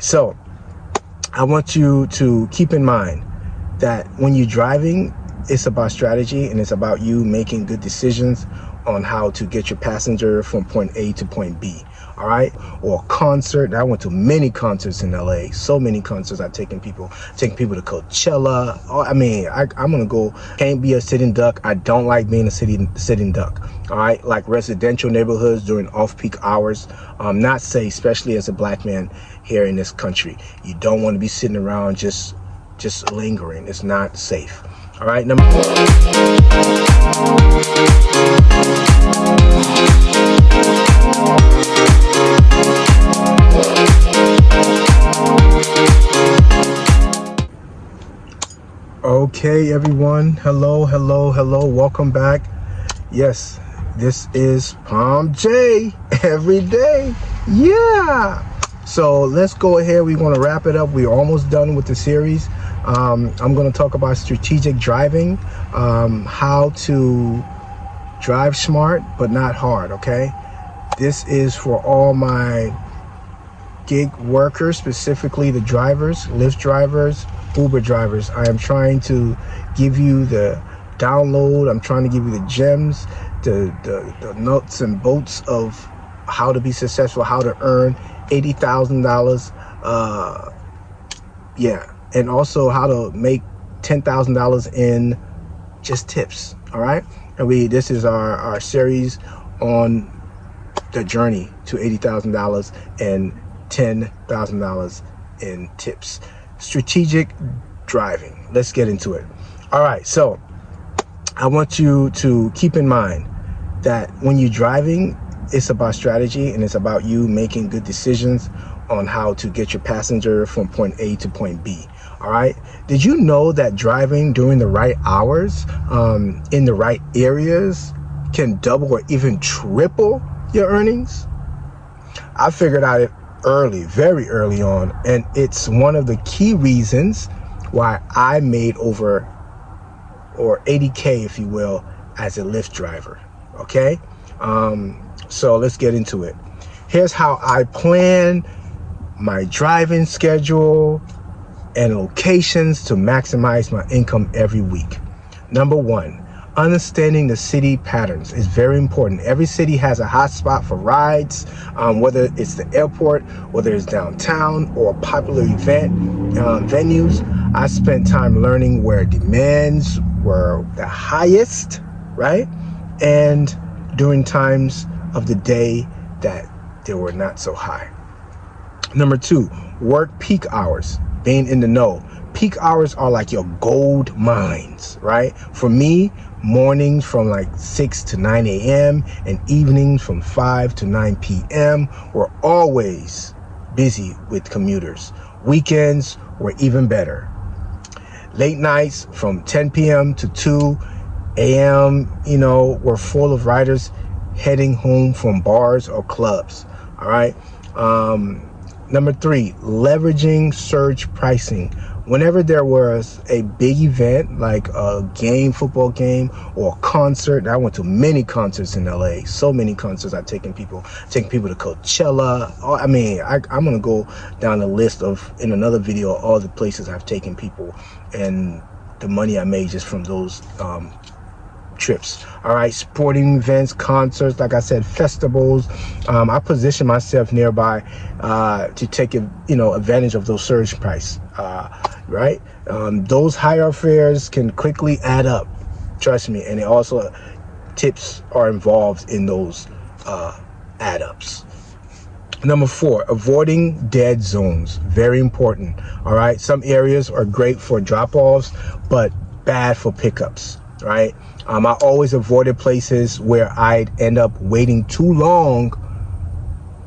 So I want you to keep in mind that when you're driving, it's about strategy and it's about you making good decisions on how to get your passenger from point A to point B. All right. Or a concert. I went to many concerts in LA. So many concerts. I've taken people to Coachella. I'm gonna go. Can't be a sitting duck. I don't like being a sitting duck. All right. Like residential neighborhoods during off-peak hours. Not safe, especially as a black man here in this country. You don't want to be sitting around just lingering. It's not safe. All right. Okay, everyone. Hello. Welcome back. Yes, this is POM-J every day. Yeah. So let's go ahead. We're going to wrap it up. We're almost done with the series. I'm going to talk about strategic driving, how to drive smart but not hard. Okay. This is for all my gig workers, specifically the drivers, Lyft drivers, Uber drivers. I am trying to give you the download. I'm trying to give you the gems, the nuts and bolts of how to be successful, how to earn $80,000. And also how to make $10,000 in just tips. All right. And this is our series on the journey to $80,000 and $10,000 in tips. Strategic driving. Let's get into it. All right. So I want you to keep in mind that when you're driving, it's about strategy and it's about you making good decisions on how to get your passenger from point A to point B. All right. Did you know that driving during the right hours, in the right areas, can double or even triple your earnings? I figured out it very early on, and it's one of the key reasons why I made over 80K, if you will, as a Lyft driver. Okay. So let's get into it. Here's how I plan my driving schedule and locations to maximize my income every week. Number one, understanding the city patterns is very important. Every city has a hot spot for rides, whether it's the airport, whether it's downtown or popular event venues. I spent time learning where demands were the highest, right? And during times of the day that they were not so high. Number two, work peak hours, being in the know. Peak hours are like your gold mines, right? For me, mornings from like 6 to 9 a.m. and evenings from 5 to 9 p.m. were always busy with commuters. Weekends were even better. Late nights from 10 p.m. to 2 a.m., were full of riders heading home from bars or clubs. All right. Number three, leveraging surge pricing. Whenever there was a big event like a football game or a concert, I went to many concerts in LA. So many concerts. I've taken people to Coachella. I'm gonna go down the list in another video all the places I've taken people and the money I made just from those trips. All right. Sporting events, concerts, like I said, festivals. I position myself nearby to take advantage of those surge price. Right. Those higher fares can quickly add up. Trust me. And it also tips are involved in those add ups. Number four, avoiding dead zones. Very important. All right. Some areas are great for drop-offs, but bad for pickups. Right. I always avoided places where I'd end up waiting too long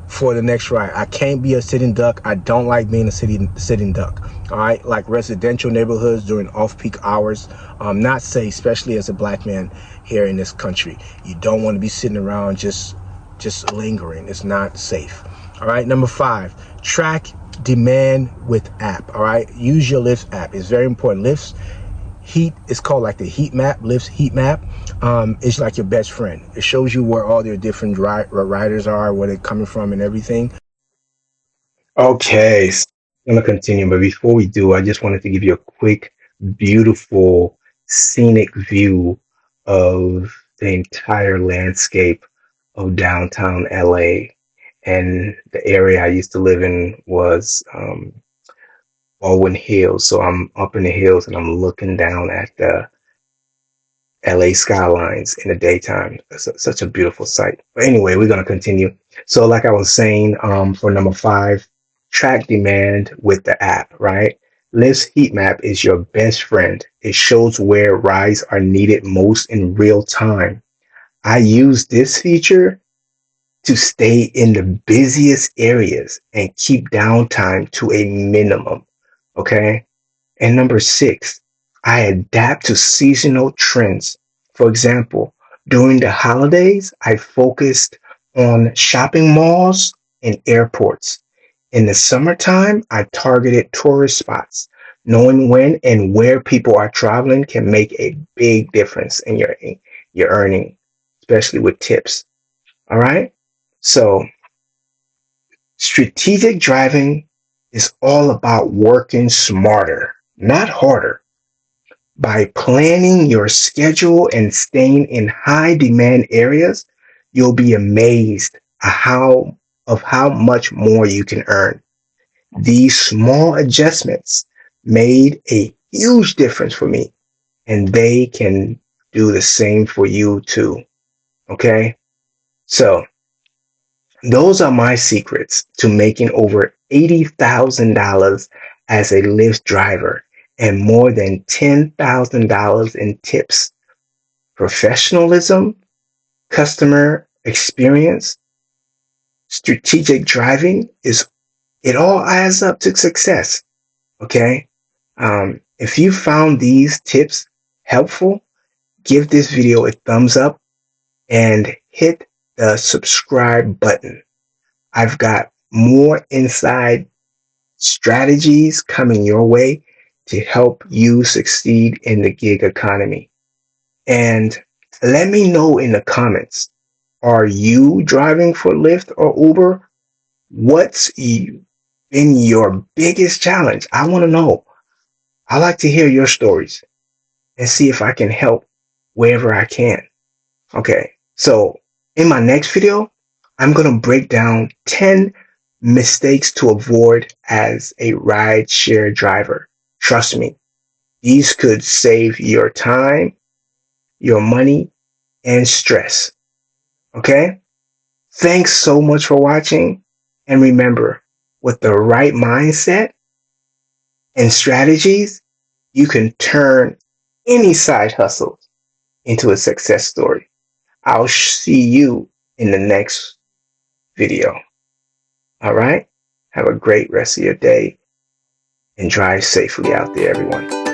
for the next ride. I can't be a sitting duck. I don't like being a sitting duck. All right. Like residential neighborhoods during off-peak hours. Not safe, especially as a black man here in this country. You don't want to be sitting around just lingering. It's not safe. All right. Number five, track demand with app. All right. Use your Lyft app. It's very important. Lyft's heat is called like the heat map. Lyft's heat map. It's like your best friend. It shows you where all their different riders are, where they're coming from and everything. Okay. I'm gonna continue, but before we do, I just wanted to give you a quick, beautiful, scenic view of the entire landscape of downtown LA. And the area I used to live in was Baldwin Hills. So I'm up in the hills and I'm looking down at the LA skylines in the daytime. It's such a beautiful sight. But anyway, we're going to continue. So like I was saying, for number 5, track demand with the app, right? Lyft's heat map is your best friend. It shows where rides are needed most in real time. I use this feature to stay in the busiest areas and keep downtime to a minimum. Okay. And number 6, I adapt to seasonal trends. For example, during the holidays, I focused on shopping malls and airports. In the summertime, I targeted tourist spots. Knowing when and where people are traveling can make a big difference in your earning, especially with tips. All right. So strategic driving is all about working smarter, not harder. By planning your schedule and staying in high demand areas, you'll be amazed at how much more you can earn. These small adjustments made a huge difference for me, and they can do the same for you too. Okay? So, those are my secrets to making over $80,000 as a Lyft driver and more than $10,000 in tips. Professionalism, customer experience, strategic driving is it all adds up to success. Okay. If you found these tips helpful, give this video a thumbs up and hit the subscribe button. I've got more inside strategies coming your way to help you succeed in the gig economy. And let me know in the comments, are you driving for Lyft or Uber? What's been your biggest challenge? I want to know. I like to hear your stories and see if I can help wherever I can. Okay, so in my next video, I'm going to break down 10 mistakes to avoid as a rideshare driver. Trust me, these could save your time, your money, and stress. Okay? Thanks so much for watching. And remember, with the right mindset and strategies, you can turn any side hustle into a success story. I'll see you in the next video. All right? Have a great rest of your day and drive safely out there, everyone.